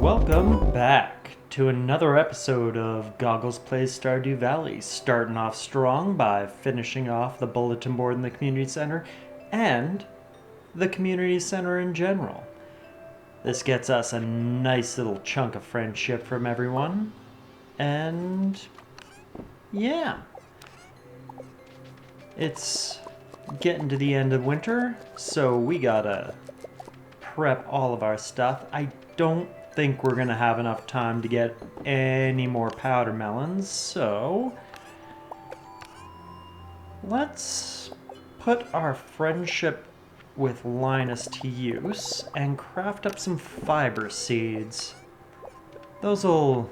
Welcome back to another episode of GoGgLz Plays Stardew Valley. Starting off strong by finishing off the bulletin board in the community center and the community center in general. This gets us a nice little chunk of friendship from everyone. And yeah, it's getting to the end of winter, so we gotta prep all of our stuff. I don't think we're gonna have enough time to get any more powder melons, so let's put our friendship with Linus to use and craft up some fiber seeds. Those'll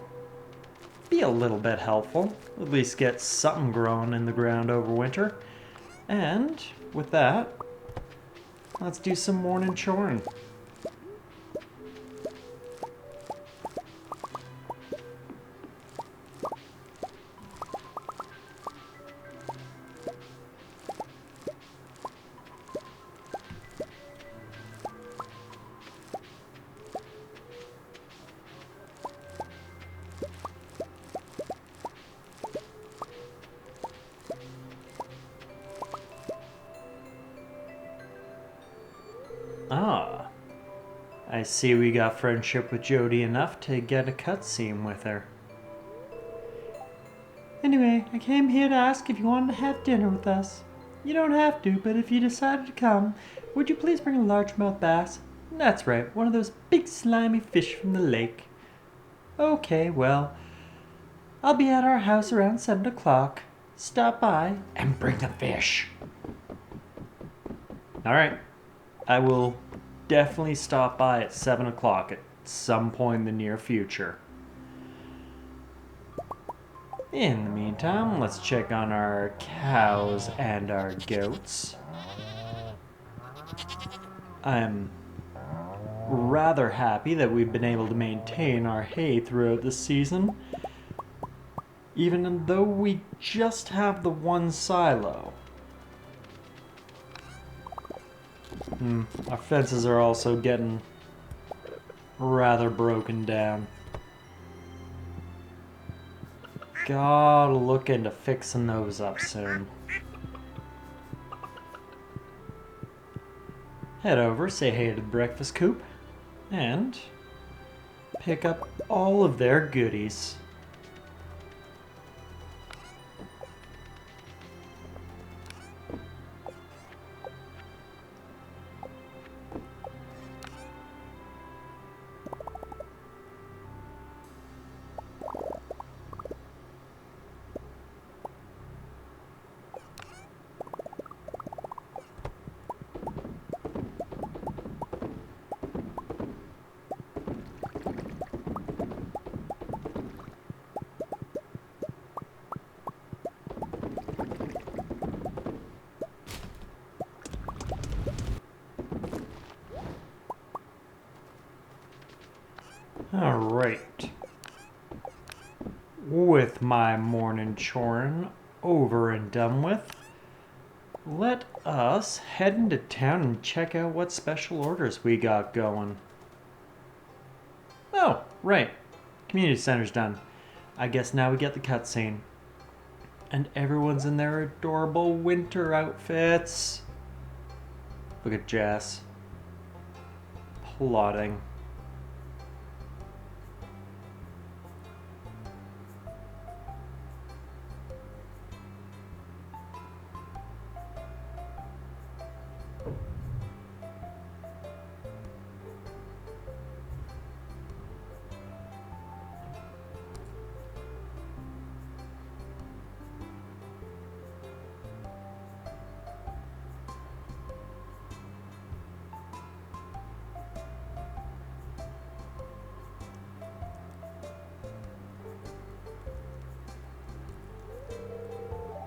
be a little bit helpful, at least get something growing in the ground over winter. And with that, let's do some morning choring. Ah, I see we got friendship with Jody enough to get a cutscene with her. Anyway, I came here to ask if you wanted to have dinner with us. You don't have to, but if you decided to come, would you please bring a largemouth bass? That's right, one of those big slimy fish from the lake. Okay, well, I'll be at our house around 7 o'clock. Stop by and bring the fish. Alright. I will definitely stop by at 7 o'clock at some point in the near future. In the meantime, let's check on our cows and our goats. I'm rather happy that we've been able to maintain our hay throughout the season, even though we just have the one silo. Our fences are also getting rather broken down. Gotta look into fixing those up soon. Head over, say hey to the breakfast coop, and pick up all of their goodies. Alright. With my morning chorin' over and done with, let us head into town and check out what special orders we got going. Oh, right. Community center's done. I guess now we get the cutscene. And everyone's in their adorable winter outfits. Look at Jess. Plotting.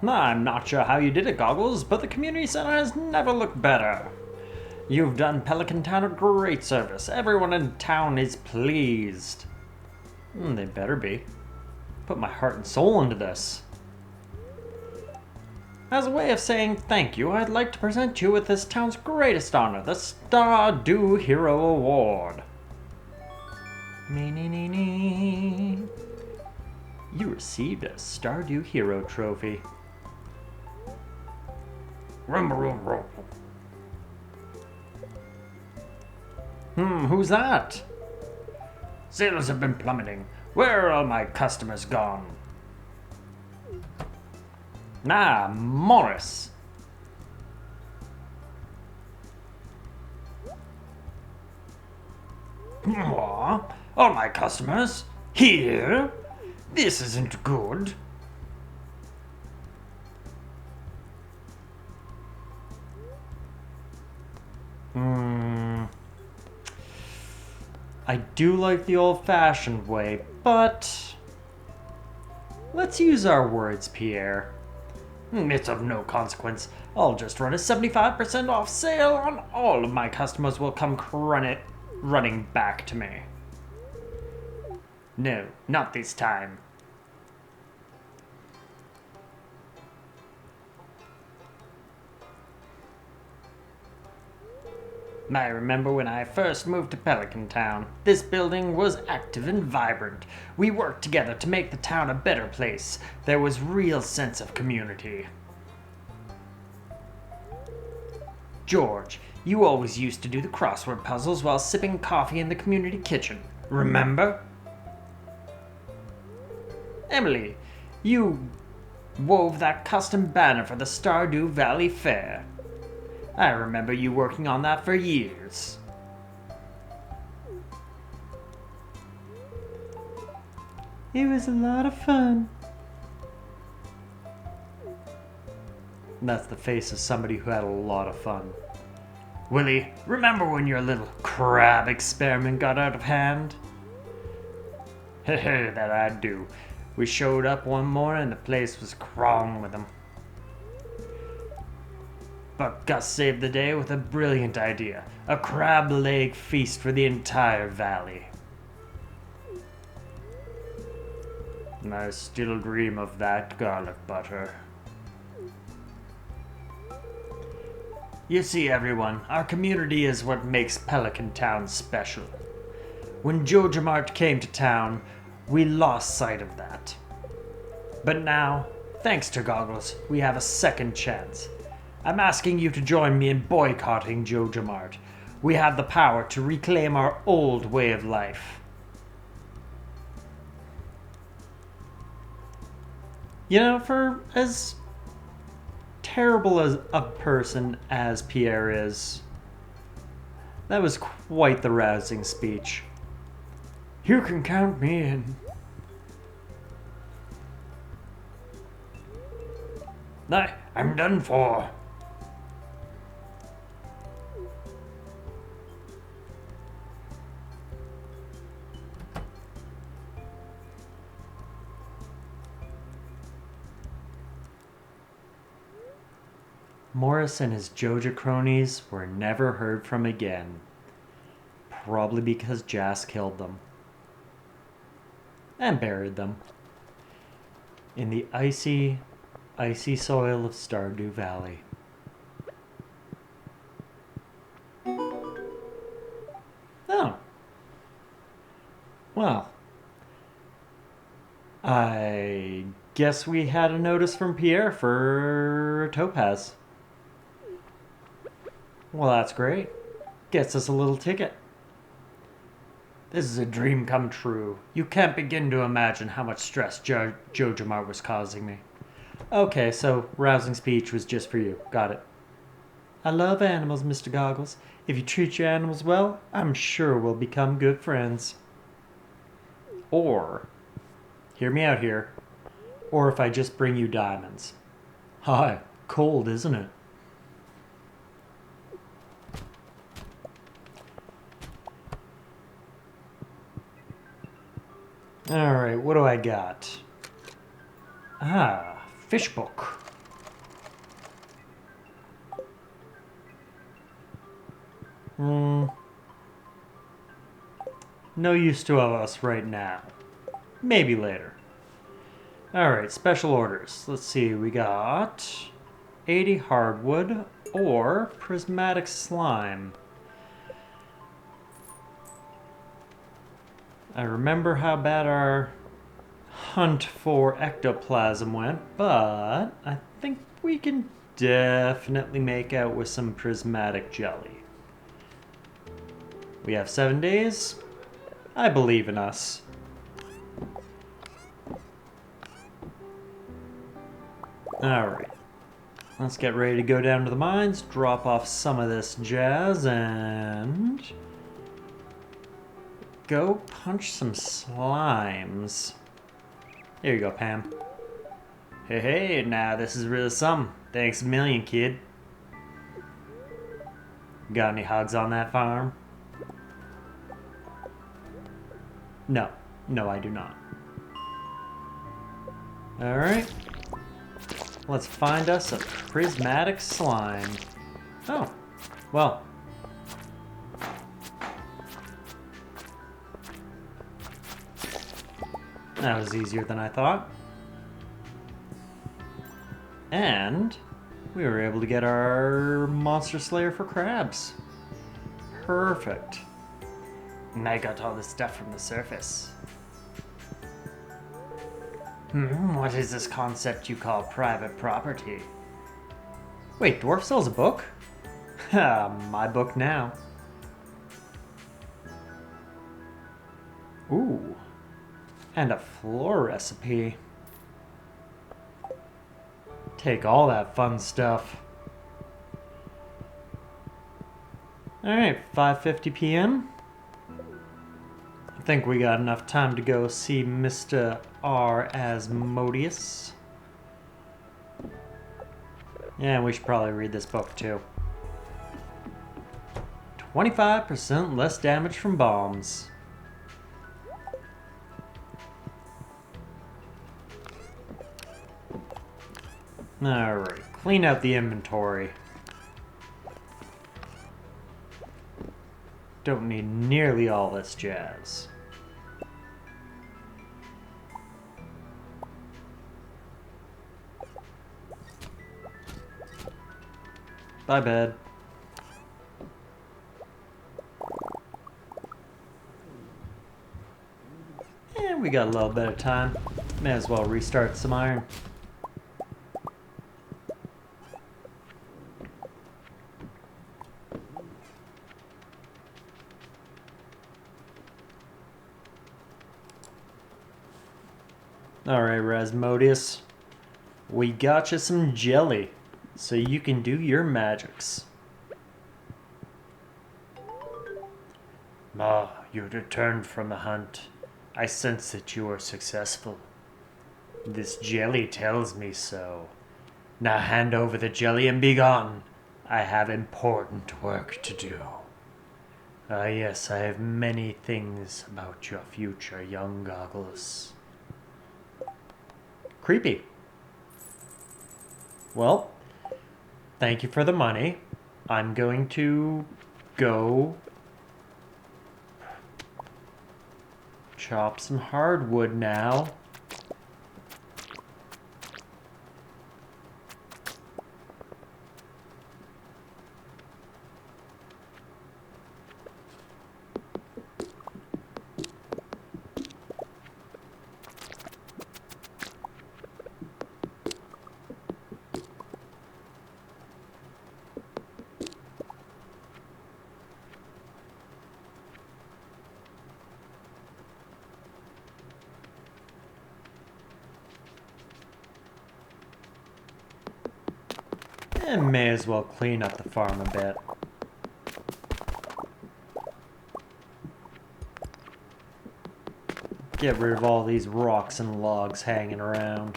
I'm not sure how you did it, GoGgLz, but the community center has never looked better. You've done Pelican Town a great service. Everyone in town is pleased. They better be. Put my heart and soul into this. As a way of saying thank you, I'd like to present you with this town's greatest honor, the Stardew Hero Award. Me, nee, nee, nee. You received a Stardew Hero trophy. Who's that? Sales have been plummeting. Where are all my customers gone? Ah, Morris. What? All my customers? Here? This isn't good. I do like the old-fashioned way, but let's use our words, Pierre. It's of no consequence. I'll just run a 75% off sale and all of my customers will come running back to me. No, not this time. I remember when I first moved to Pelican Town. This building was active and vibrant. We worked together to make the town a better place. There was real sense of community. George, you always used to do the crossword puzzles while sipping coffee in the community kitchen. Remember? Emily, you wove that custom banner for the Stardew Valley Fair. I remember you working on that for years. It was a lot of fun. That's the face of somebody who had a lot of fun. Willie, remember when your little crab experiment got out of hand? Heh, that I do. We showed up one morning and the place was crawling with them. But Gus saved the day with a brilliant idea. A crab leg feast for the entire valley. I still dream of that garlic butter. You see, everyone, our community is what makes Pelican Town special. When GoGgLz came to town, we lost sight of that. But now, thanks to GoGgLz, we have a second chance. I'm asking you to join me in boycotting GoGgLz. We have the power to reclaim our old way of life. You know, for as terrible as a person as Pierre is, that was quite the rousing speech. You can count me in. I'm done for. Morris and his Joja cronies were never heard from again. Probably because Jas killed them. And buried them. In the icy, icy soil of Stardew Valley. Oh. Well. I guess we had a notice from Pierre for Topaz. Well, that's great. Gets us a little ticket. This is a dream come true. You can't begin to imagine how much stress GoGgLz was causing me. Okay, so rousing speech was just for you. Got it. I love animals, Mr. GoGgLz. If you treat your animals well, I'm sure we'll become good friends. Or, hear me out here, or if I just bring you diamonds. Hi, cold, isn't it? Alright, what do I got? Ah, fish book. No use to us right now. Maybe later. Alright, special orders. Let's see, we got 80 hardwood or prismatic slime. I remember how bad our hunt for ectoplasm went, but I think we can definitely make out with some prismatic jelly. We have 7 days. I believe in us. Alright. Let's get ready to go down to the mines, drop off some of this jazz, and go punch some slimes. Here you go, Pam. Hey, now this is really some. Thanks a million, kid. Got any hogs on that farm? No. No, I do not. Alright. Let's find us a prismatic slime. Oh. Well. That was easier than I thought. And we were able to get our monster slayer for crabs. Perfect. And I got all this stuff from the surface. What is this concept you call private property? Wait, Dwarf sells a book? Ha, my book now. Ooh. And a floor recipe. Take all that fun stuff. Alright, 5:50 p.m. I think we got enough time to go see Mr. R. Asmodeus. Yeah, we should probably read this book too. 25% less damage from bombs. Alright, clean out the inventory. Don't need nearly all this jazz. Bye, bed. And we got a little bit of time. May as well restart some iron. Alright, Rasmodius. We got you some jelly, so you can do your magics. Ma, you returned from the hunt. I sense that you are successful. This jelly tells me so. Now hand over the jelly and be gone. I have important work to do. Ah, yes, I have many things about your future, young GoGgLz. Creepy. Well, thank you for the money. I'm going to go chop some hardwood now. And may as well clean up the farm a bit. Get rid of all these rocks and logs hanging around.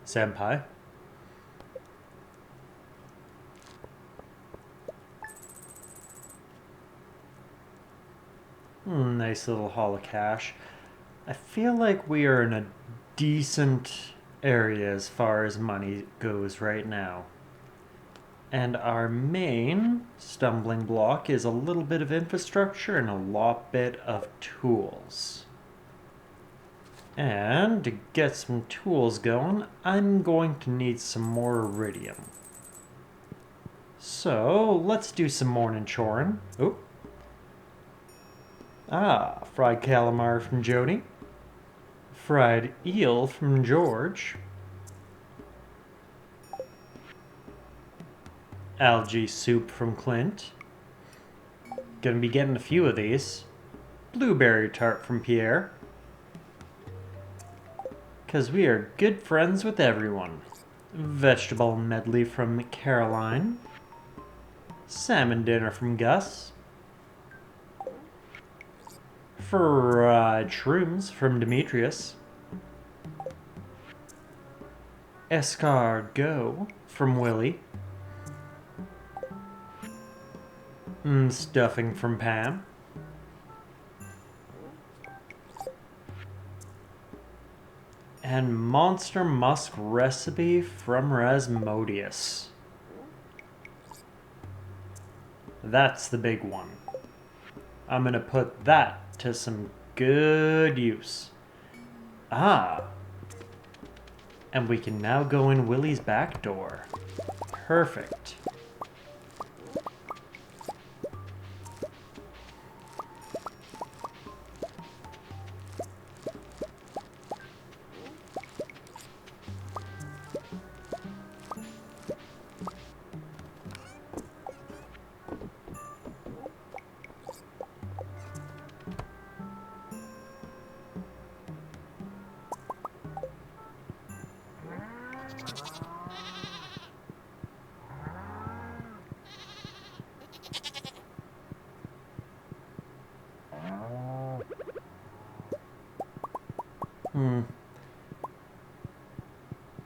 Senpai. Nice little haul of cash. I feel like we are in a decent area as far as money goes right now. And our main stumbling block is a little bit of infrastructure and a lot bit of tools. And to get some tools going, I'm going to need some more iridium. So let's do some morning chorin'. Oh. Ah, fried calamari from Jody. Fried eel from George. Algae soup from Clint. Gonna be getting a few of these. Blueberry tart from Pierre. 'Cause we are good friends with everyone. Vegetable medley from Caroline. Salmon dinner from Gus. Fried shrooms from Demetrius. Escargot from Willie. Stuffing from Pam. And Monster Musk recipe from Rasmodius. That's the big one. I'm gonna put that to some good use. Ah. And we can now go in Willie's back door. Perfect.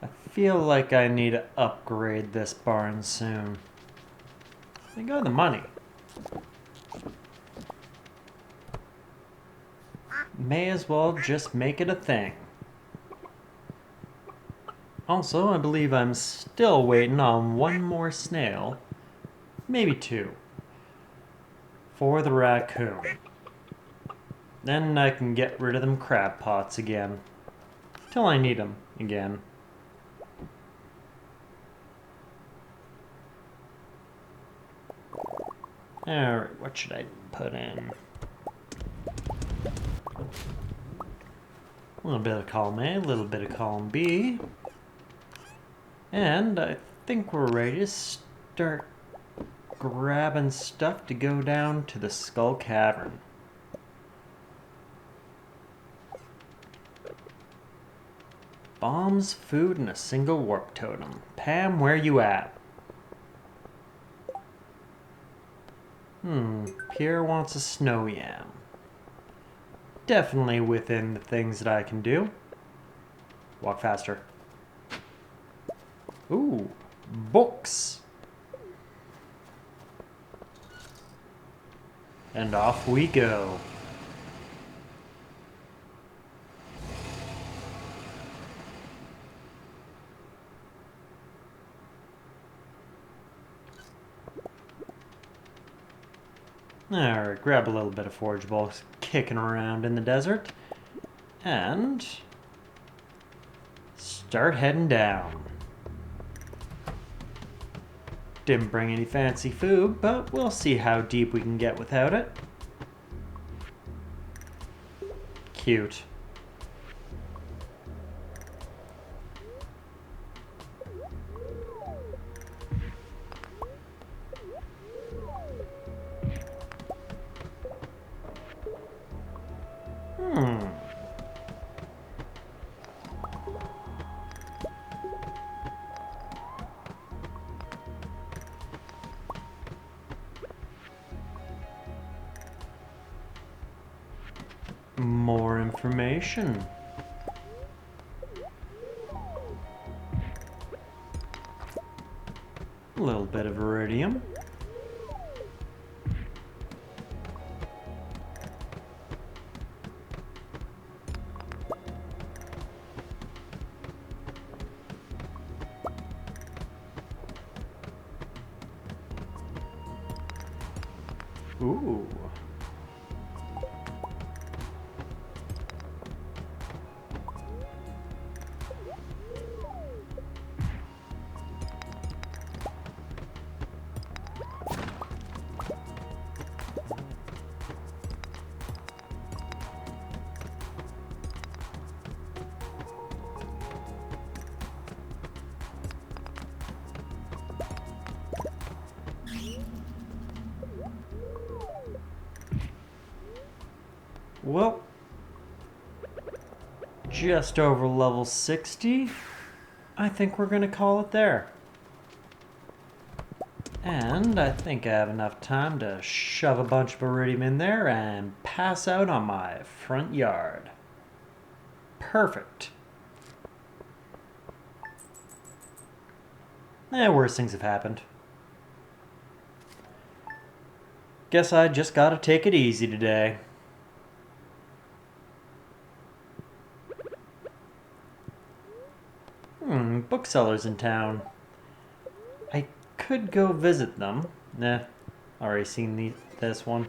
I feel like I need to upgrade this barn soon. I got the money. May as well just make it a thing. Also, I believe I'm still waiting on one more snail, maybe two, for the raccoon. Then I can get rid of them crab pots again, till I need them again. Alright, what should I put in? A little bit of column A, a little bit of column B. And I think we're ready to start grabbing stuff to go down to the Skull Cavern. Bombs, food, and a single warp totem. Pam, where you at? Pierre wants a snow yam. Definitely within the things that I can do. Walk faster. Ooh, books. And off we go. Alright, grab a little bit of forage bulks kicking around in the desert. And start heading down. Didn't bring any fancy food, but we'll see how deep we can get without it. Cute. More information. A little bit of iridium. Ooh. Well, just over level 60. I think we're gonna call it there. And I think I have enough time to shove a bunch of iridium in there and pass out on my front yard. Perfect. Worse things have happened. Guess I just gotta take it easy today. Booksellers in town. I could go visit them. Nah, already seen this one.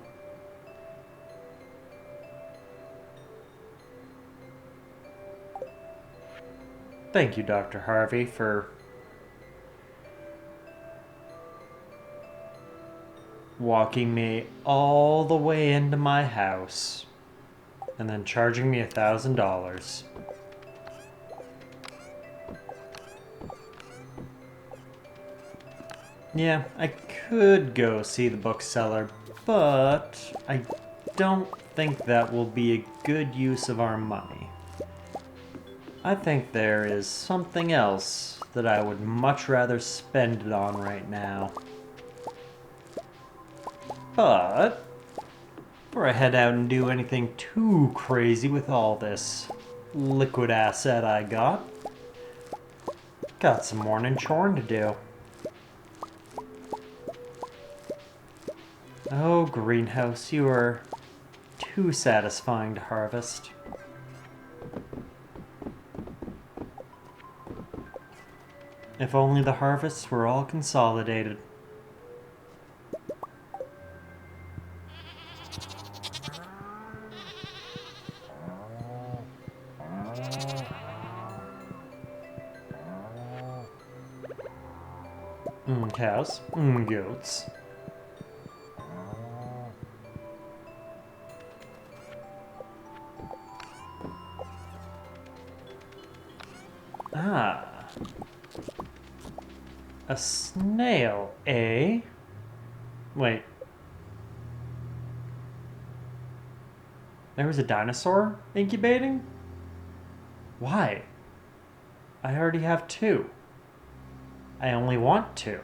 Thank you, Dr. Harvey, for walking me all the way into my house and then charging me $1,000. Yeah, I could go see the bookseller, but I don't think that will be a good use of our money. I think there is something else that I would much rather spend it on right now. But before I head out and do anything too crazy with all this liquid asset I got some morning choring to do. Oh, greenhouse, you are too satisfying to harvest. If only the harvests were all consolidated. Cows. Goats. Ah. A snail, eh? Wait. There was a dinosaur incubating? Why? I already have 2. I only want 2.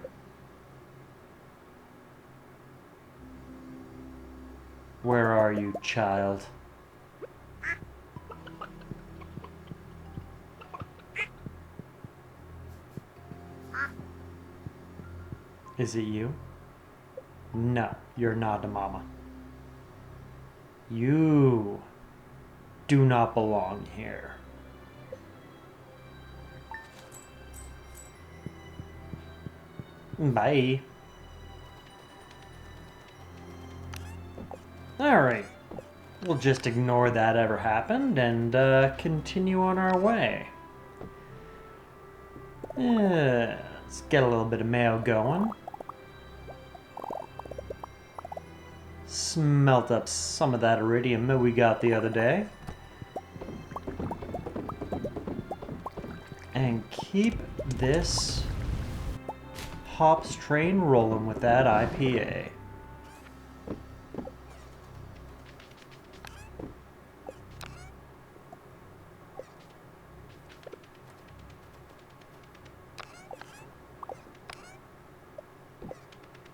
Where are you, child? Is it you? No, you're not a mama. You do not belong here. Bye. Alright. We'll just ignore that ever happened and continue on our way. Let's get a little bit of mail going. Smelt up some of that iridium that we got the other day. And keep this hops train rolling with that IPA.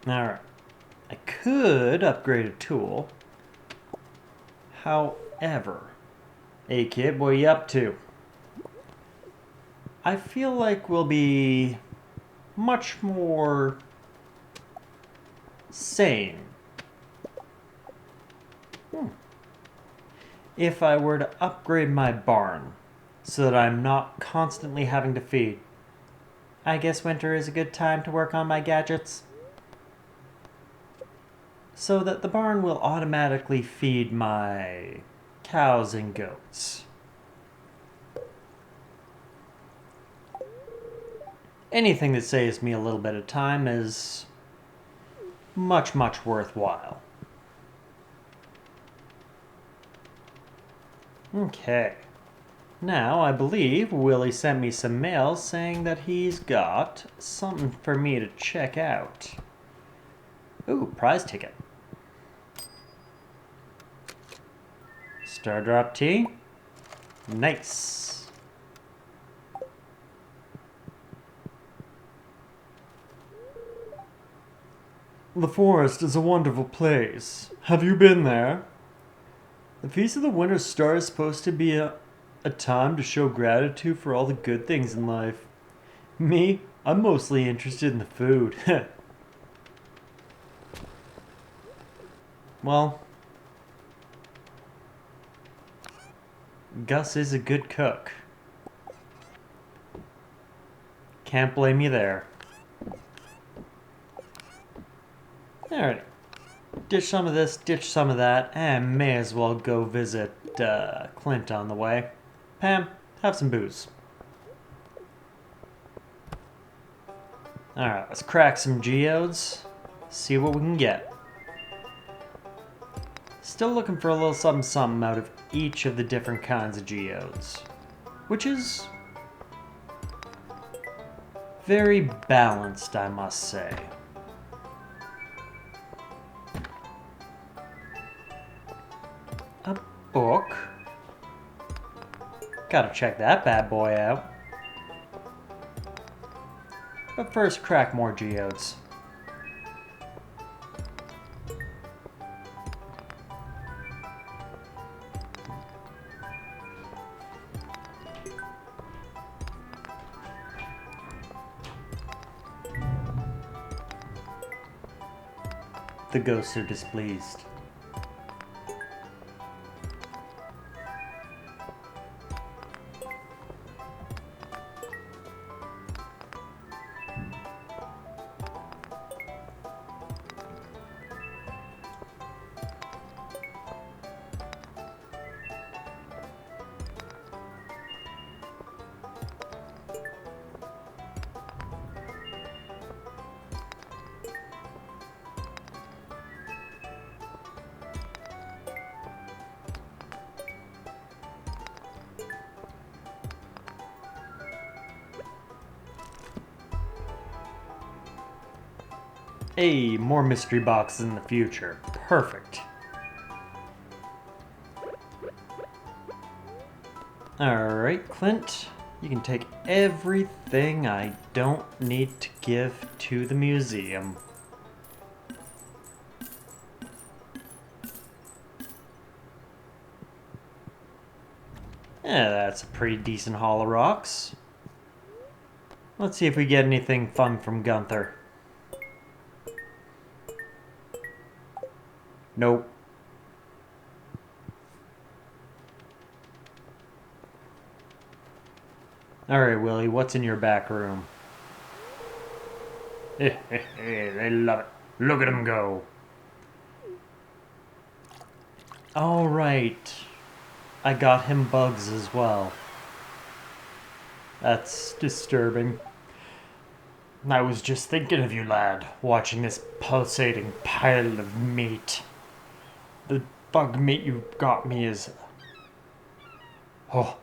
Alright. I could upgrade a tool. However, hey kid, what are you up to? I feel like we'll be much more sane if I were to upgrade my barn so that I'm not constantly having to feed. I guess winter is a good time to work on my gadgets. so that the barn will automatically feed my cows and goats. Anything that saves me a little bit of time is much, much worthwhile. Okay. Now, I believe Willie sent me some mail saying that he's got something for me to check out. Ooh, prize ticket. Star drop tea. Nice. The forest is a wonderful place. Have you been there? The Feast of the Winter Star is supposed to be a time to show gratitude for all the good things in life. Me, I'm mostly interested in the food. Well, Gus is a good cook. Can't blame you there. Alright. Ditch some of this, ditch some of that, and may as well go visit Clint on the way. Pam, have some booze. Alright, let's crack some geodes. See what we can get. Still looking for a little something something out of each of the different kinds of geodes. Which is very balanced, I must say. A book. Gotta check that bad boy out. But first, crack more geodes. The ghosts are displeased. Hey, more mystery boxes in the future. Perfect. Alright, Clint. You can take everything I don't need to give to the museum. Yeah, that's a pretty decent haul of rocks. Let's see if we get anything fun from Gunther. Nope. Alright, Willie, what's in your back room? They love it. Look at them go. Alright. I got him bugs as well. That's disturbing. I was just thinking of you, lad, watching this pulsating pile of meat. The bug meat you got me is... Oh,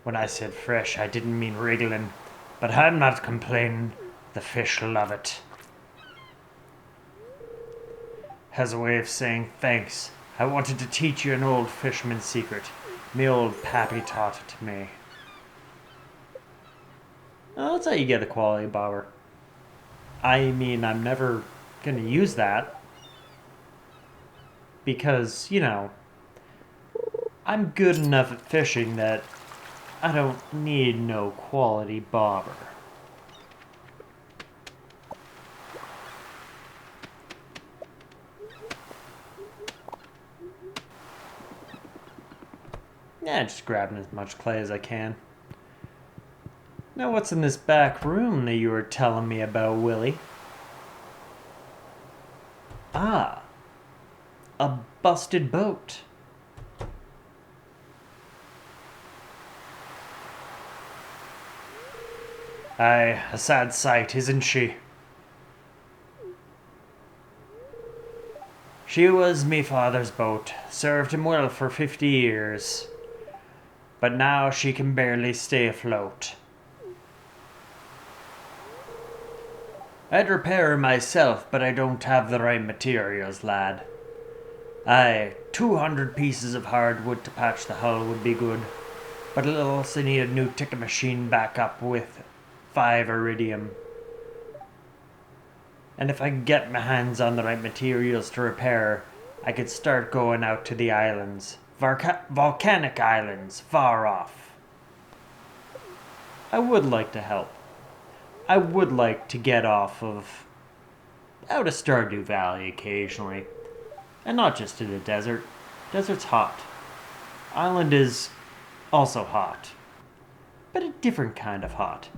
when I said fresh, I didn't mean wriggling, but I'm not complaining. The fish love it. Has a way of saying thanks. I wanted to teach you an old fisherman's secret. Me old pappy taught it to me. Oh, that's how you get a quality bobber. I mean, I'm never gonna use that. Because, you know, I'm good enough at fishing that I don't need no quality bobber. Yeah, just grabbing as much clay as I can. Now what's in this back room that you were telling me about, Willie? Ah, a busted boat. Aye, a sad sight, isn't she? She was me father's boat, served him well for 50 years. But now she can barely stay afloat. I'd repair her myself, but I don't have the right materials, lad. Aye, 200 pieces of hardwood to patch the hull would be good, but it'll also need a new ticket machine backup with 5 iridium. And if I can get my hands on the right materials to repair her, I could start going out to the islands. Volcanic islands, far off. I would like to help. I would like to get out of Stardew Valley occasionally. And not just to the desert. Desert's hot. Island is also hot. But a different kind of hot.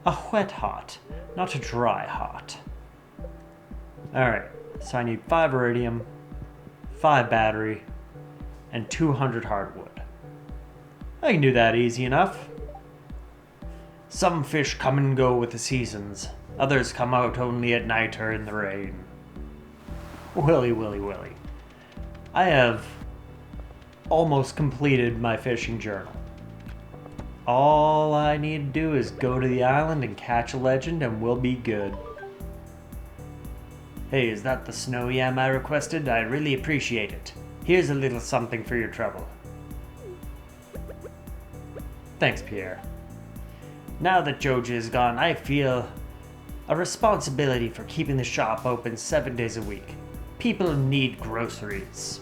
A wet hot, not a dry hot. Alright, so I need 5 iridium, 5 battery, and 200 hardwood. I can do that easy enough. Some fish come and go with the seasons. Others come out only at night or in the rain. Willy, willy, willy. I have almost completed my fishing journal. All I need to do is go to the island and catch a legend and we'll be good. Hey, is that the snow yam I requested? I really appreciate it. Here's a little something for your trouble. Thanks, Pierre. Now that Joji is gone, I feel a responsibility for keeping the shop open 7 days a week. People need groceries.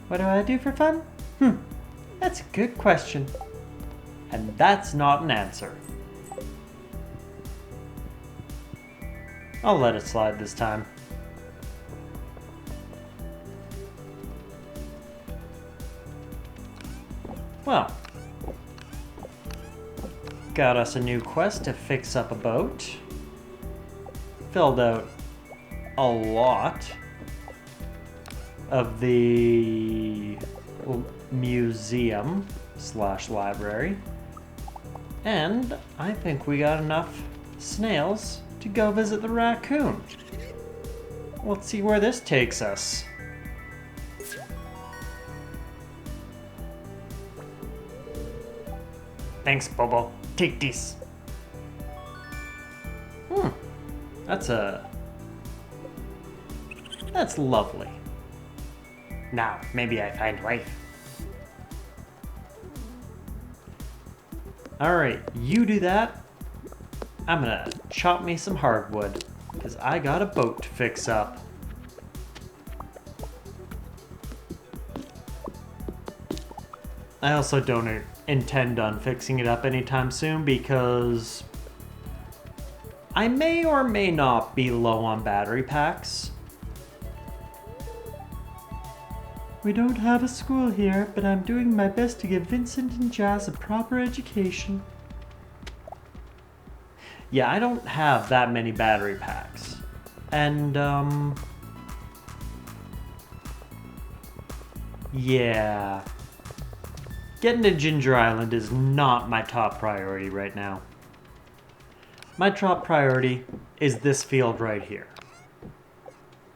What do I do for fun? That's a good question. And that's not an answer. I'll let it slide this time. Well, got us a new quest to fix up a boat. Filled out a lot of the museum / library. And I think we got enough snails to go visit the raccoon. Let's see where this takes us. Thanks, Bobo. Take this. That's lovely. Now, maybe I find wife. Alright, you do that. I'm gonna chop me some hardwood, because I got a boat to fix up. I also don't intend on fixing it up anytime soon, because I may or may not be low on battery packs. We don't have a school here, but I'm doing my best to give Vincent and Jazz a proper education. Yeah, I don't have that many battery packs. And, yeah. Getting to Ginger Island is not my top priority right now. My top priority is this field right here.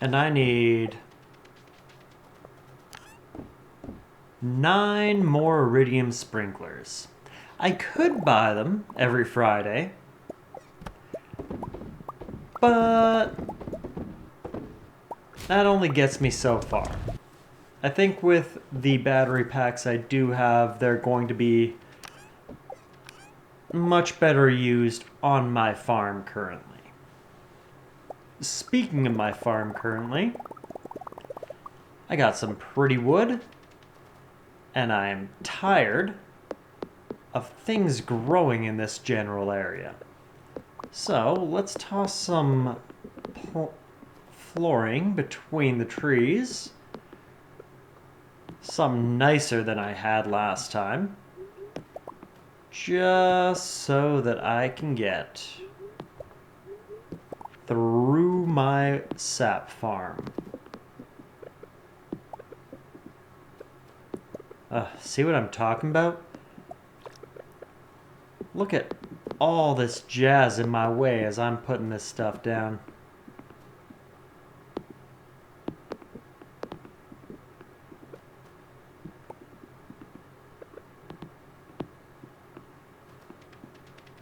And I need 9 more iridium sprinklers. I could buy them every Friday, but that only gets me so far. I think with the battery packs I do have, they're going to be much better used on my farm currently. Speaking of my farm currently, I got some pretty wood, and I'm tired of things growing in this general area. So let's toss some flooring between the trees. Some nicer than I had last time. Just so that I can get through my sap farm. See what I'm talking about? Look at all this jazz in my way as I'm putting this stuff down.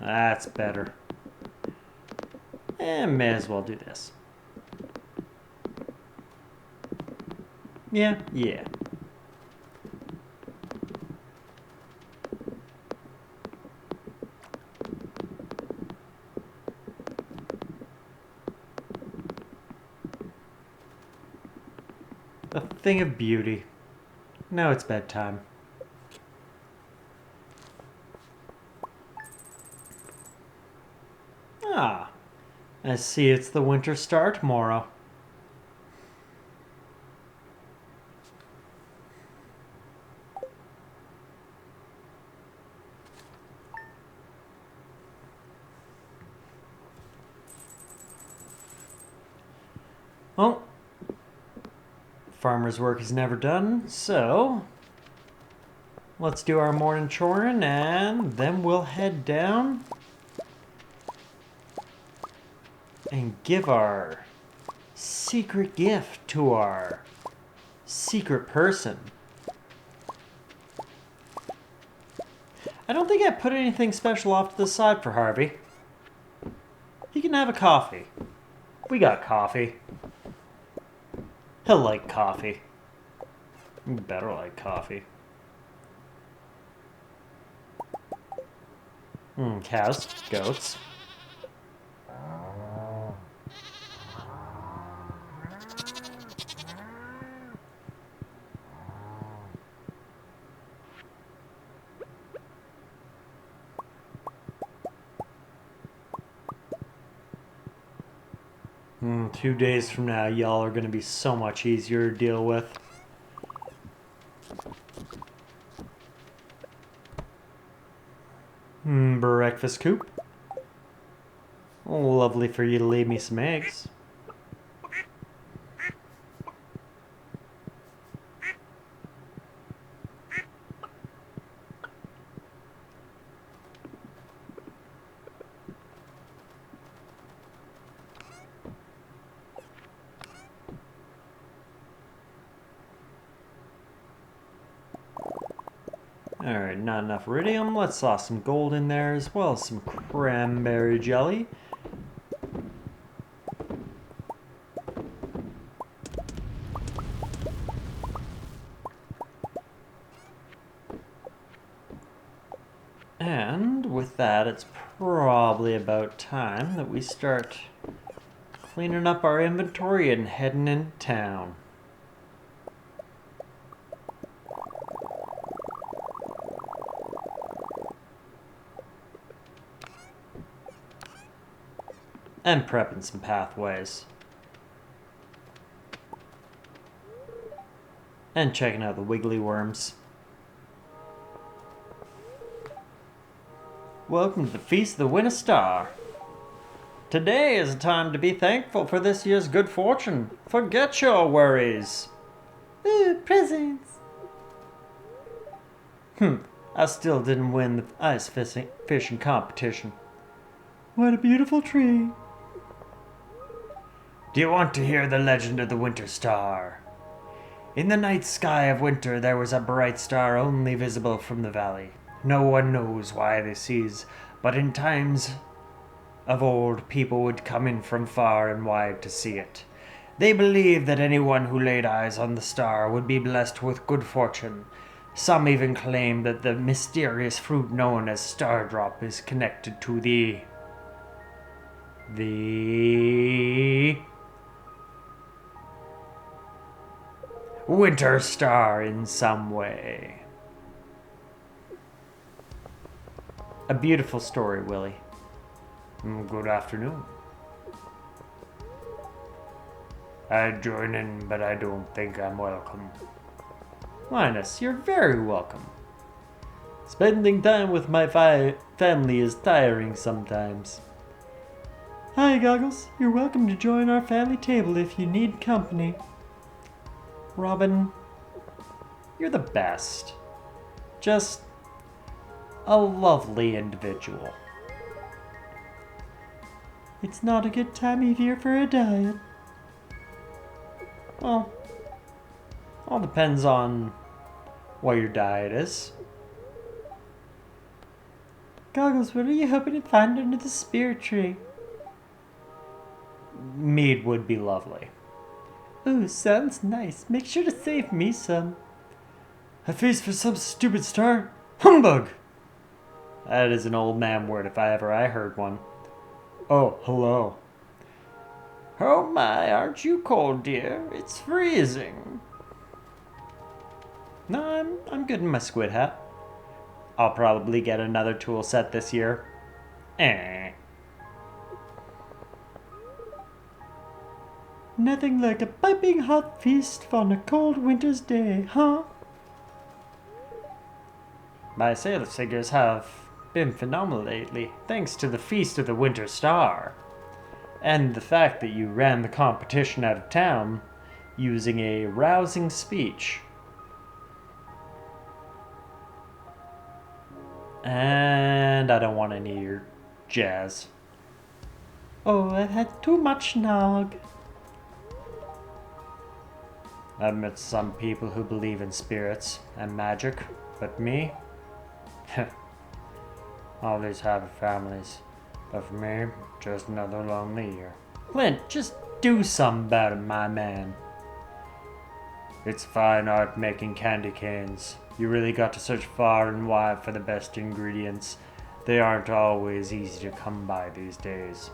That's better. And may as well do this. Yeah. A thing of beauty. Now it's bedtime. Ah, I see it's the winter star tomorrow. Well, farmer's work is never done, so let's do our morning choring and then we'll head down and give our secret gift to our secret person. I don't think I put anything special off to the side for Harvey. He can have a coffee. We got coffee. He'll like coffee. You better like coffee. Cows, goats. 2 days from now, y'all are going to be so much easier to deal with. Breakfast coop. Lovely for you to leave me some eggs. Alright, not enough iridium. Let's toss some gold in there as well as some cranberry jelly. And with that, it's probably about time that we start cleaning up our inventory and heading into town. And prepping some pathways. And checking out the wiggly worms. Welcome to the Feast of the Winter Star. Today is a time to be thankful for this year's good fortune. Forget your worries. Ooh, presents. I still didn't win the ice fishing competition. What a beautiful tree. Do you want to hear the legend of the Winter Star? In the night sky of winter there was a bright star only visible from the valley. No one knows why this is, but in times of old people would come in from far and wide to see it. They believed that anyone who laid eyes on the star would be blessed with good fortune. Some even claim that the mysterious fruit known as Stardrop is connected to the Winter Star in some way. A beautiful story, Willie. Good afternoon. I'd join in, but I don't think I'm welcome. Linus, you're very welcome. Spending time with my family is tiring sometimes. Hi, GoGgLz. You're welcome to join our family table if you need company. Robin, you're the best. Just a lovely individual. It's not a good time of year for a diet. Well, all depends on what your diet is. Goggles, what are you hoping to find under the spirit tree? Mead would be lovely. Ooh, sounds nice. Make sure to save me some. A feast for some stupid star? Humbug! That is an old man word if I heard one. Oh, hello. Oh my, aren't you cold, dear? It's freezing. No, I'm good in my squid hat. I'll probably get another tool set this year. Nothing like a piping hot feast on a cold winter's day, huh? My sales figures have been phenomenal lately, thanks to the Feast of the Winter Star. And the fact that you ran the competition out of town using a rousing speech. And I don't want any of your jazz. Oh, I had too much nog. I've met some people who believe in spirits and magic, but me? All these happy families. But for me, just another lonely year. Clint, just do something about it, my man. It's fine art making candy canes. You really got to search far and wide for the best ingredients. They aren't always easy to come by these days.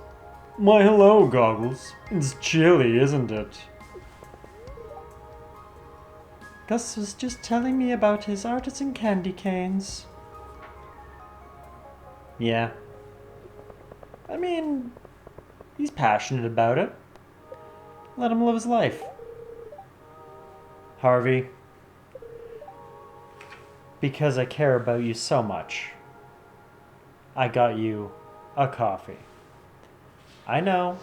Why hello, Goggles. It's chilly, isn't it? Gus was just telling me about his artisan candy canes. Yeah. I mean, he's passionate about it. Let him live his life. Harvey, because I care about you so much, I got you a coffee. I know.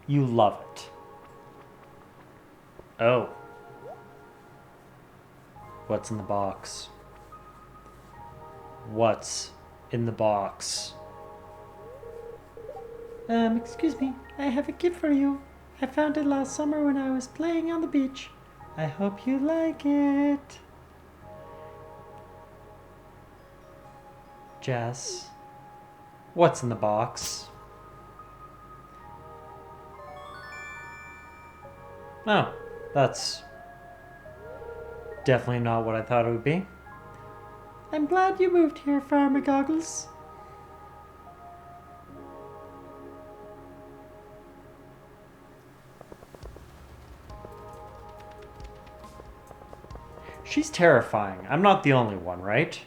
You love it. Oh. What's in the box? What's in the box? Excuse me. I have a gift for you. I found it last summer when I was playing on the beach. I hope you like it. Jess, what's in the box? Oh, that's definitely not what I thought it would be. I'm glad you moved here, Farmer Goggles. She's terrifying. I'm not the only one, right?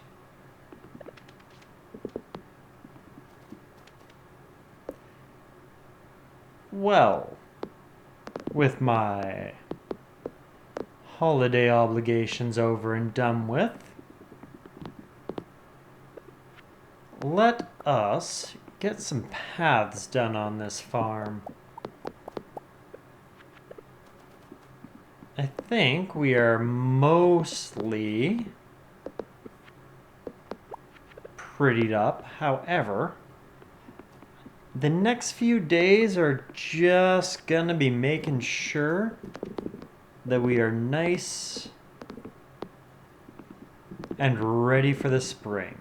Well, with my holiday obligations over and done with, let us get some paths done on this farm. I think we are mostly prettied up. However, the next few days are just gonna be making sure that we are nice and ready for the spring.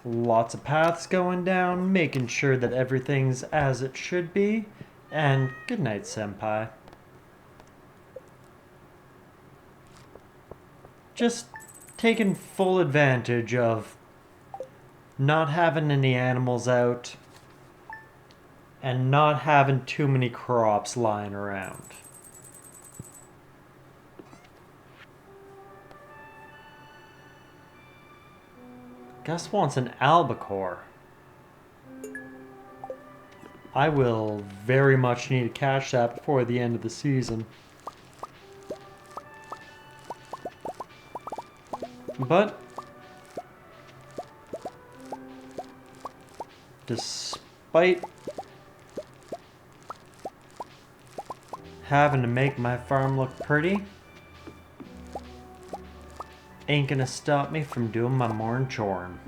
Lots of paths going down, making sure that everything's as it should be. And good night, Senpai. Just taking full advantage of not having any animals out and not having too many crops lying around. Gus wants an albacore. I will very much need to catch that before the end of the season. But despite having to make my farm look pretty, ain't gonna stop me from doing my morning chorin'.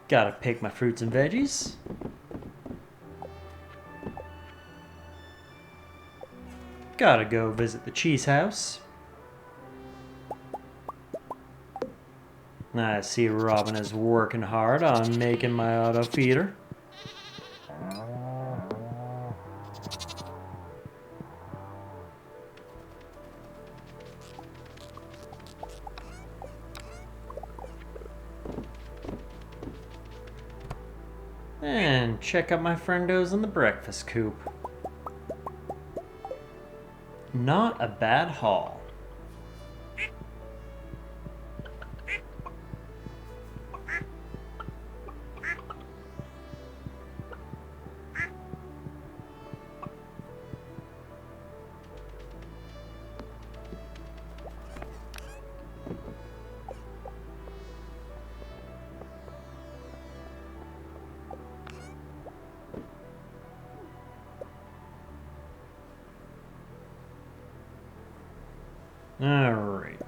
Gotta pick my fruits and veggies. Gotta go visit the cheese house. I see Robin is working hard on making my auto feeder. And check out my friendos in the breakfast coop. Not a bad haul. Alright.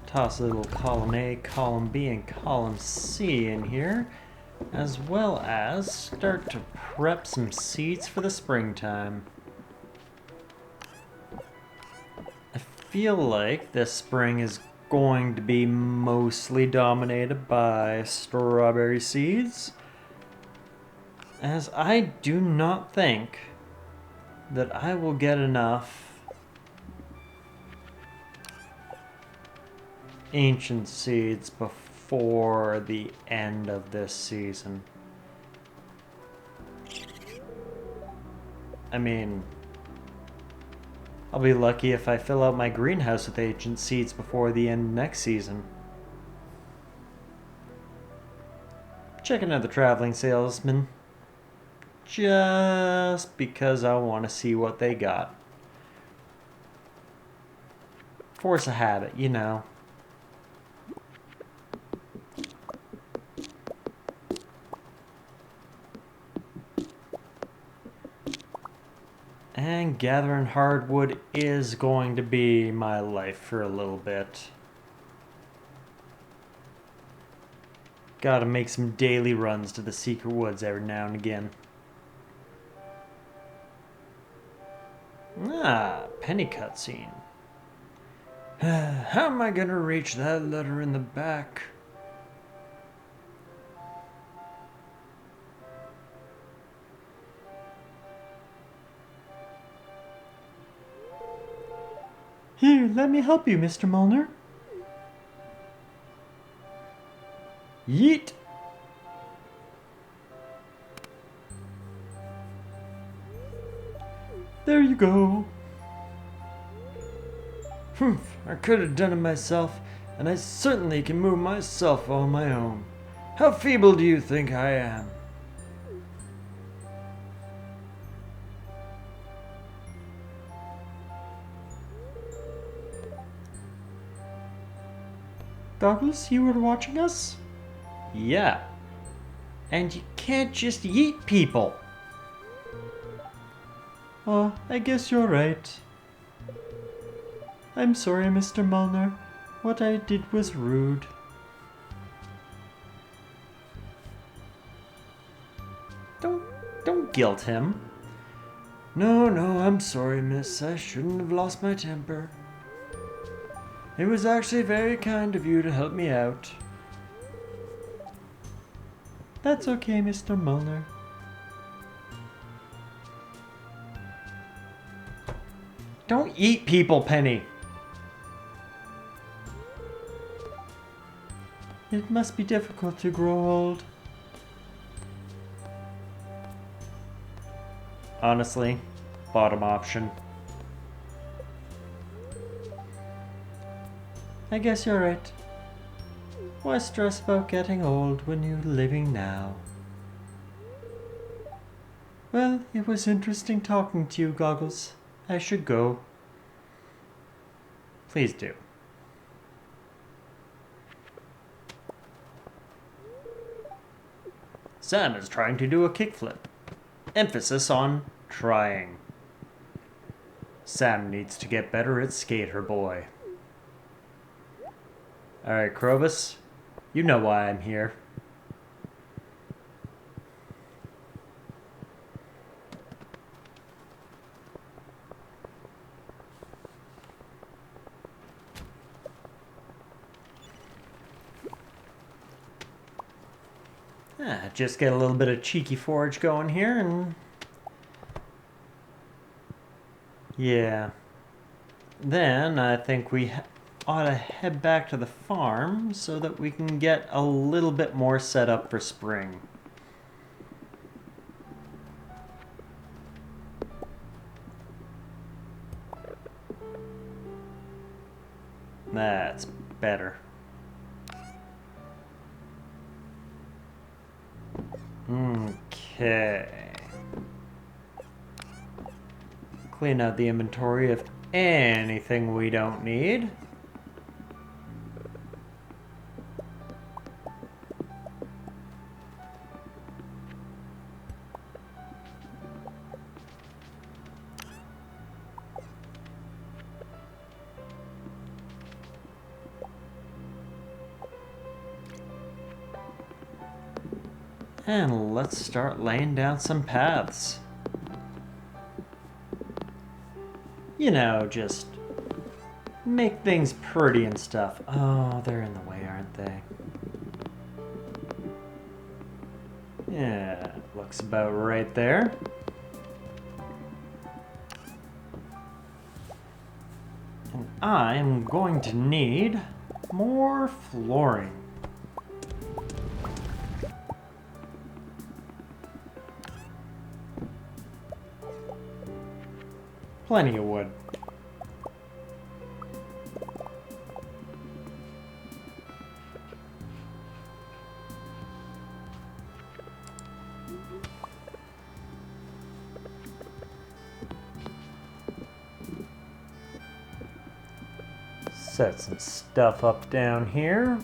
Toss a little column A, column B, and column C in here, as well as start to prep some seeds for the springtime. I feel like this spring is going to be mostly dominated by strawberry seeds, as I do not think that I will get enough ancient seeds before the end of this season. I mean, I'll be lucky if I fill out my greenhouse with ancient seeds before the end of next season. Checking out the traveling salesman, just because I want to see what they got. Force of habit, you know. And gathering hardwood is going to be my life for a little bit. Gotta make some daily runs to the secret woods every now and again. Ah, penny cutscene. How am I gonna reach that letter in the back? Here, let me help you, Mr. Molnar. Yeet! There you go. Humph, I could have done it myself, and I certainly can move myself on my own. How feeble do you think I am? GoGgLz, you were watching us? Yeah. And you can't just yeet people. Oh, I guess you're right. I'm sorry, Mr. Molnar. What I did was rude. Don't guilt him. No, I'm sorry, miss. I shouldn't have lost my temper. It was actually very kind of you to help me out. That's okay, Mr. Molnar. Don't eat people, Penny. It must be difficult to grow old. Honestly, bottom option. I guess you're right. Why stress about getting old when you're living now? Well, it was interesting talking to you, GoGgLz. I should go. Please do. Sam is trying to do a kickflip. Emphasis on trying. Sam needs to get better at Skater Boy. Alright, Krobus, you know why I'm here. Just get a little bit of cheeky forage going here, and yeah. Then I think we ought to head back to the farm so that we can get a little bit more set up for spring. That's better. Okay. Clean out the inventory of anything we don't need. And let's start laying down some paths. You know, just make things pretty and stuff. Oh, they're in the way, aren't they? Yeah, looks about right there. And I'm going to need more flooring. Plenty of wood. Set some stuff up down here.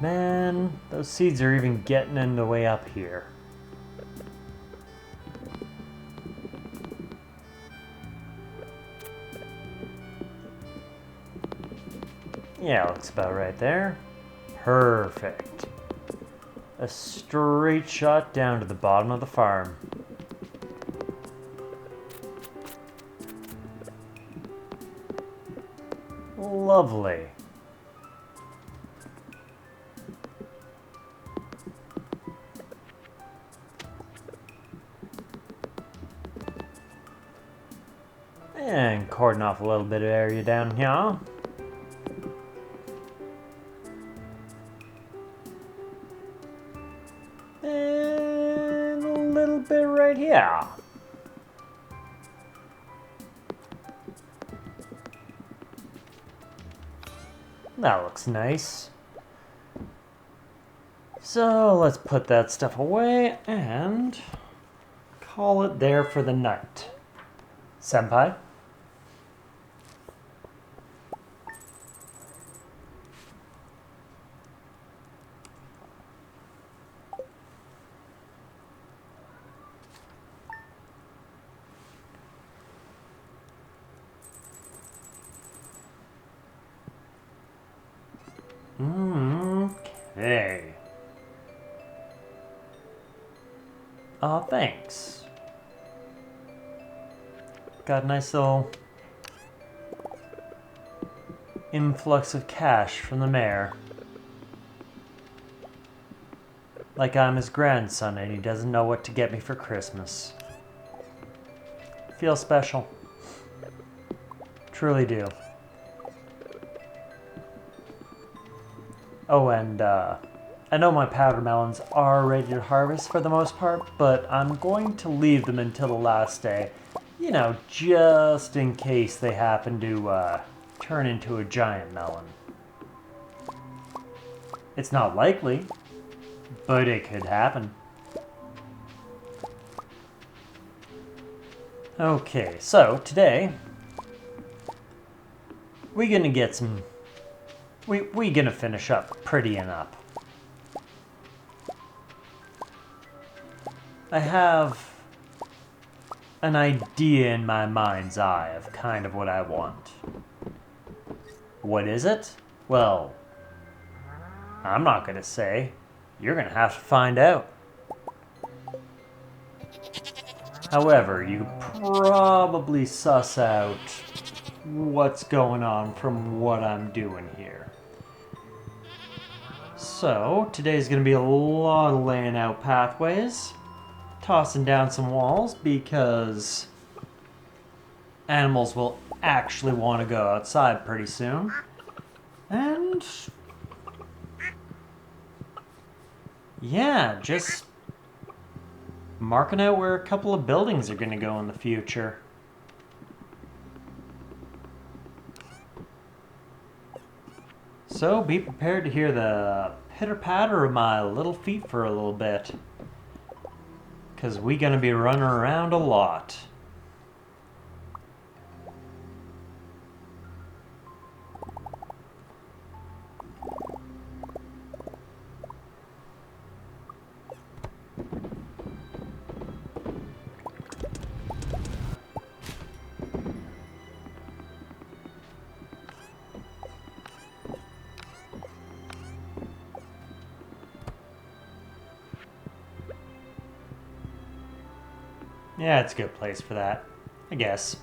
Man, those seeds are even getting in the way up here. Yeah, looks about right there. Perfect. A straight shot down to the bottom of the farm. Lovely. And cordon off a little bit of area down here. And a little bit right here. That looks nice. So let's put that stuff away and call it there for the night. Senpai? Okay. Thanks. Got a nice little influx of cash from the mayor. Like I'm his grandson and he doesn't know what to get me for Christmas. Feel special. Truly do. Oh, and I know my powder melons are ready to harvest for the most part, but I'm going to leave them until the last day. You know, just in case they happen to turn into a giant melon. It's not likely, but it could happen. Okay, so today we're gonna get some We gonna finish up prettying up. I have an idea in my mind's eye of kind of what I want. What is it? Well, I'm not gonna say. You're gonna have to find out. However, you probably suss out what's going on from what I'm doing here. So, today's gonna be a lot of laying out pathways, tossing down some walls, because animals will actually want to go outside pretty soon. And yeah, just marking out where a couple of buildings are going to go in the future. So be prepared to hear the pitter-patter of my little feet for a little bit, because we're going to be running around a lot. Yeah, it's a good place for that, I guess.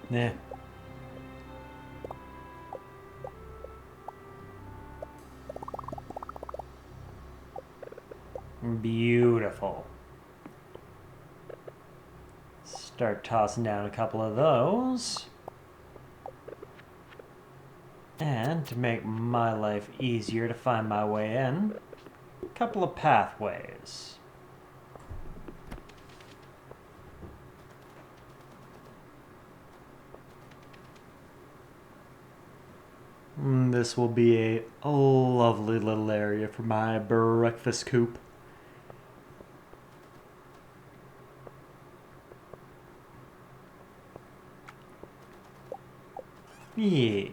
Yeah. Beautiful. Start tossing down a couple of those. And to make my life easier to find my way in, a couple of pathways. This will be a lovely little area for my breakfast coop. Yeah.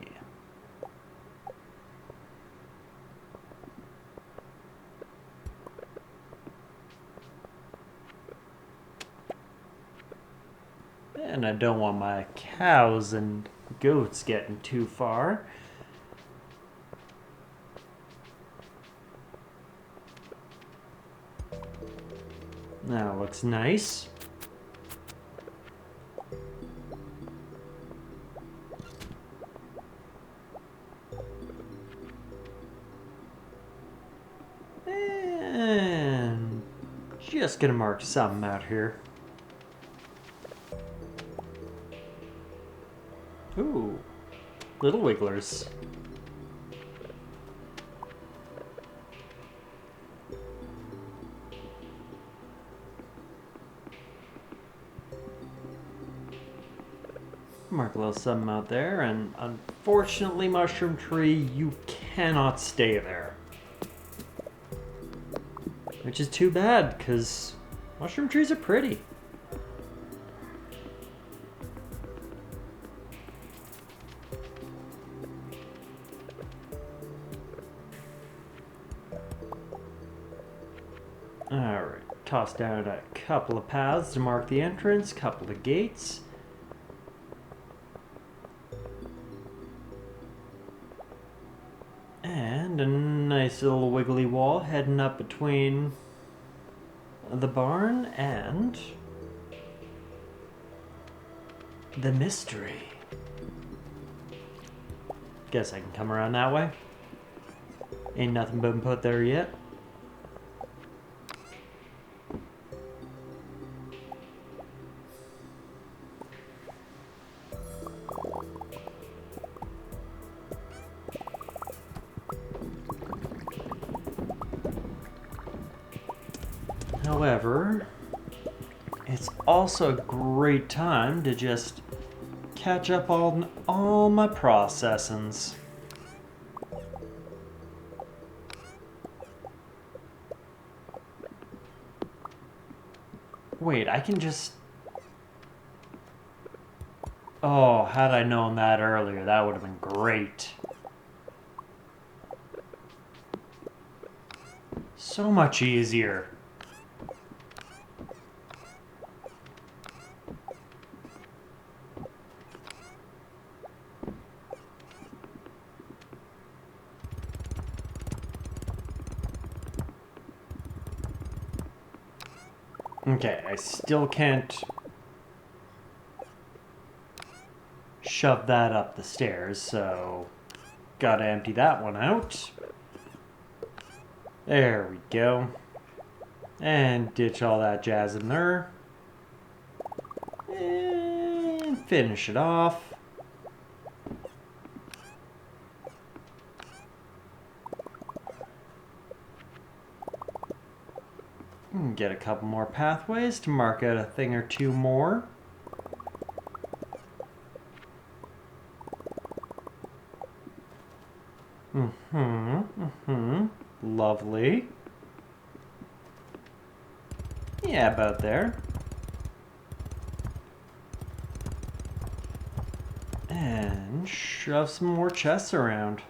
And I don't want my cows and goats getting too far. That looks nice. And just gonna mark something out here. Ooh, little wigglers. Mark a little something out there, and unfortunately, mushroom tree, you cannot stay there. Which is too bad, because mushroom trees are pretty. Alright, toss down a couple of paths to mark the entrance, couple of gates. And a nice little wiggly wall heading up between the barn and the mystery. Guess I can come around that way. Ain't nothing been put there yet. However, it's also a great time to just catch up on all my processings. Wait, I can just... Oh, had I known that earlier, that would have been great. So much easier. Okay, I still can't shove that up the stairs, so gotta empty that one out. There we go. And ditch all that jazz in there. And finish it off. Get a couple more pathways to mark out a thing or two more. Lovely. Yeah, about there. And shove some more chests around.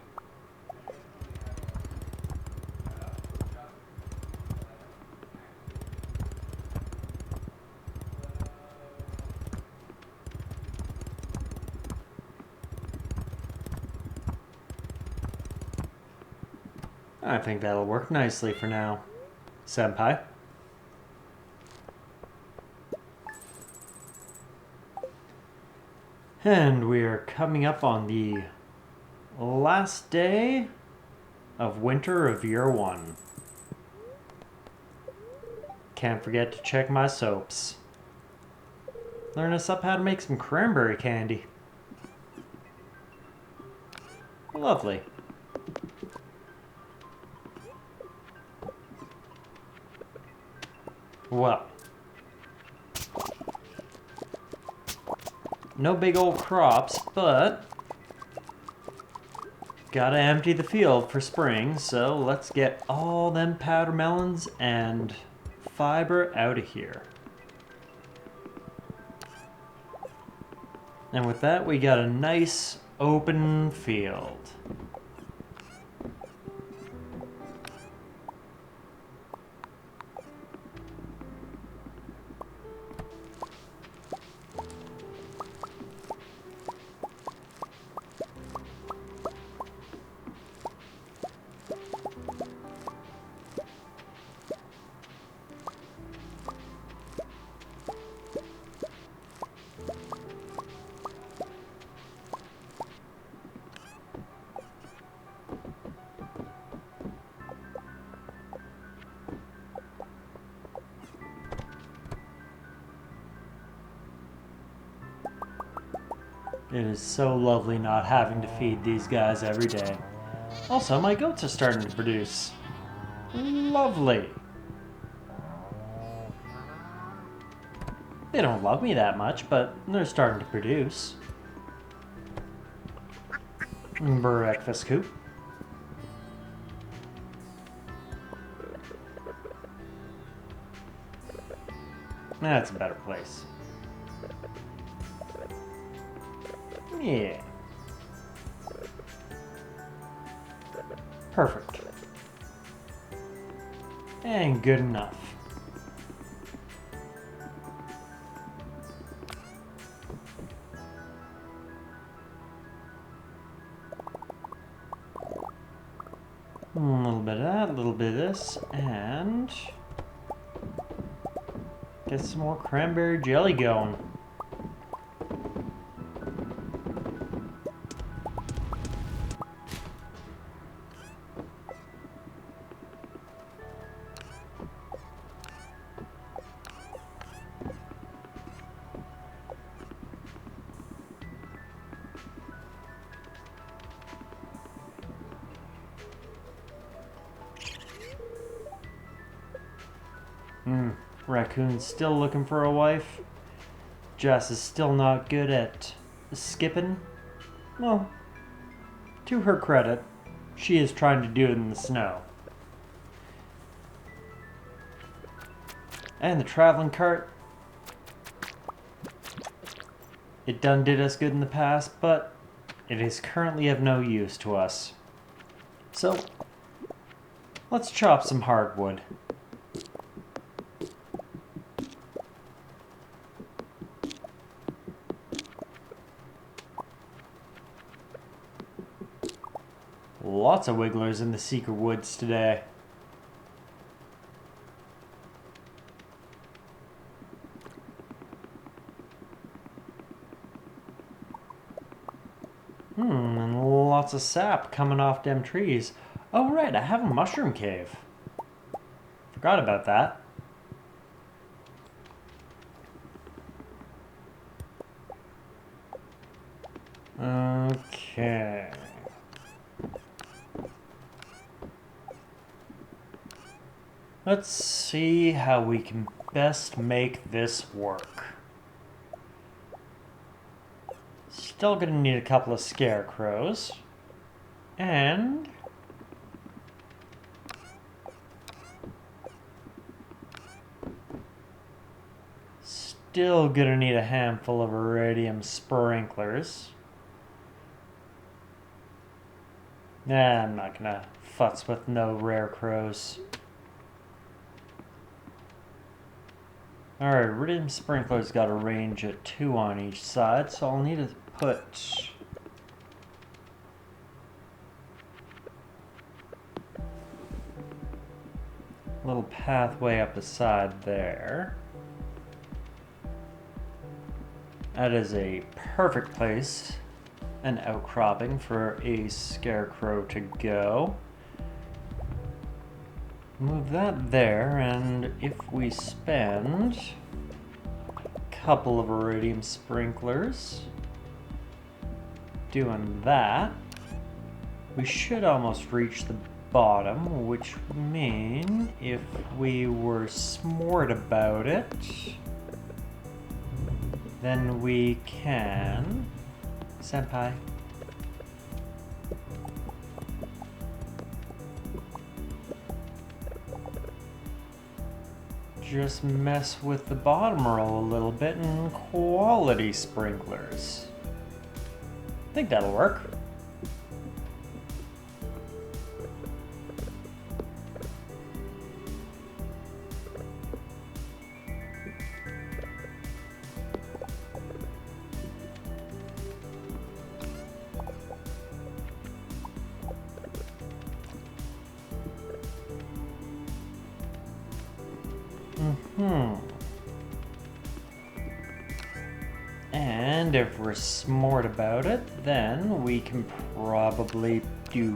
I think that'll work nicely for now, Senpai. And we are coming up on the last day of winter of year 1. Can't forget to check my soaps. Learn us up how to make some cranberry candy. Lovely. Well, no big old crops, but gotta empty the field for spring, so let's get all them powder melons and fiber out of here. And with that, we got a nice open field. It is so lovely not having to feed these guys every day. Also, my goats are starting to produce. Lovely. They don't love me that much, but they're starting to produce. Breakfast coop. That's a better place. Yeah. Perfect. And good enough. A little bit of that, a little bit of this, and get some more cranberry jelly going. Raccoon's still looking for a wife. Jess is still not good at skipping. Well, to her credit, she is trying to do it in the snow. And the traveling cart It done did us good in the past, but it is currently of no use to us. So, let's chop some hardwood. Lots of wigglers in the secret woods today. And lots of sap coming off them trees. Oh right, I have a mushroom cave. Forgot about that. Okay. Let's see how we can best make this work. Still gonna need a couple of scarecrows. And still gonna need a handful of iridium sprinklers. Nah, I'm not gonna futz with no rare crows. Alright, iridium sprinklers got a range at 2 on each side, so I'll need to put a little pathway up the side there. That is a perfect place, an outcropping for a scarecrow to go. Move that there, and if we spend a couple of iridium sprinklers doing that, we should almost reach the bottom, which would mean if we were smart about it, then we can... Senpai. Just mess with the bottom row a little bit and quality sprinklers. I think that'll work. And if we're smart about it, then we can probably do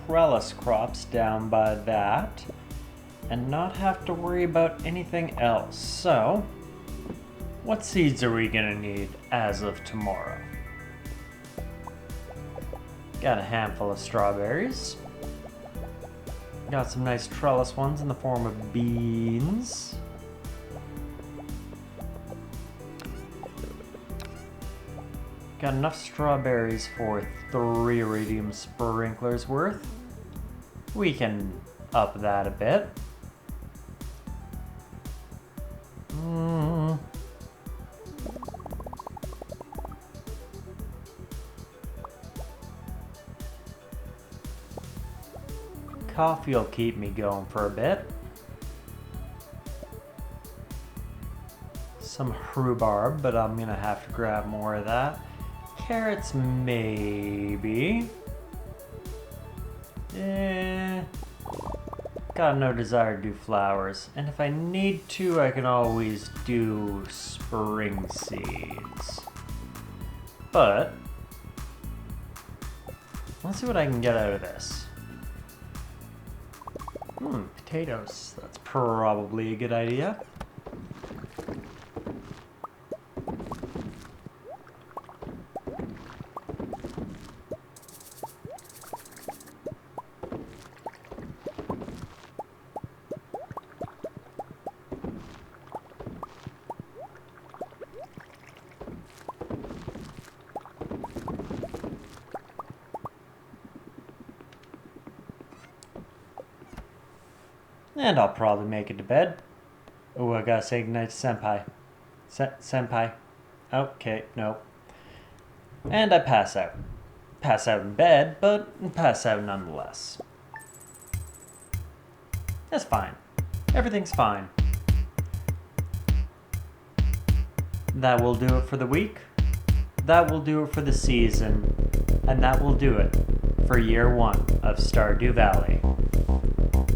trellis crops down by that and not have to worry about anything else. So, what seeds are we gonna need as of tomorrow? Got a handful of strawberries. Got some nice trellis ones in the form of beans. Got enough strawberries for 3 iridium sprinklers worth. We can up that a bit. Coffee will keep me going for a bit. Some rhubarb, but I'm gonna have to grab more of that. Carrots, maybe. Got no desire to do flowers. And if I need to, I can always do spring seeds. But, let's see what I can get out of this. Potatoes. That's probably a good idea. And I'll probably make it to bed. Oh, I gotta say goodnight to Senpai. Senpai. Okay, no. And I pass out. Pass out in bed, but pass out nonetheless. That's fine. Everything's fine. That will do it for the week. That will do it for the season. And that will do it for year 1 of Stardew Valley.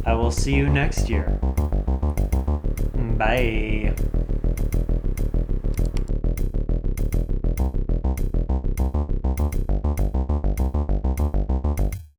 I will see you next year. Bye.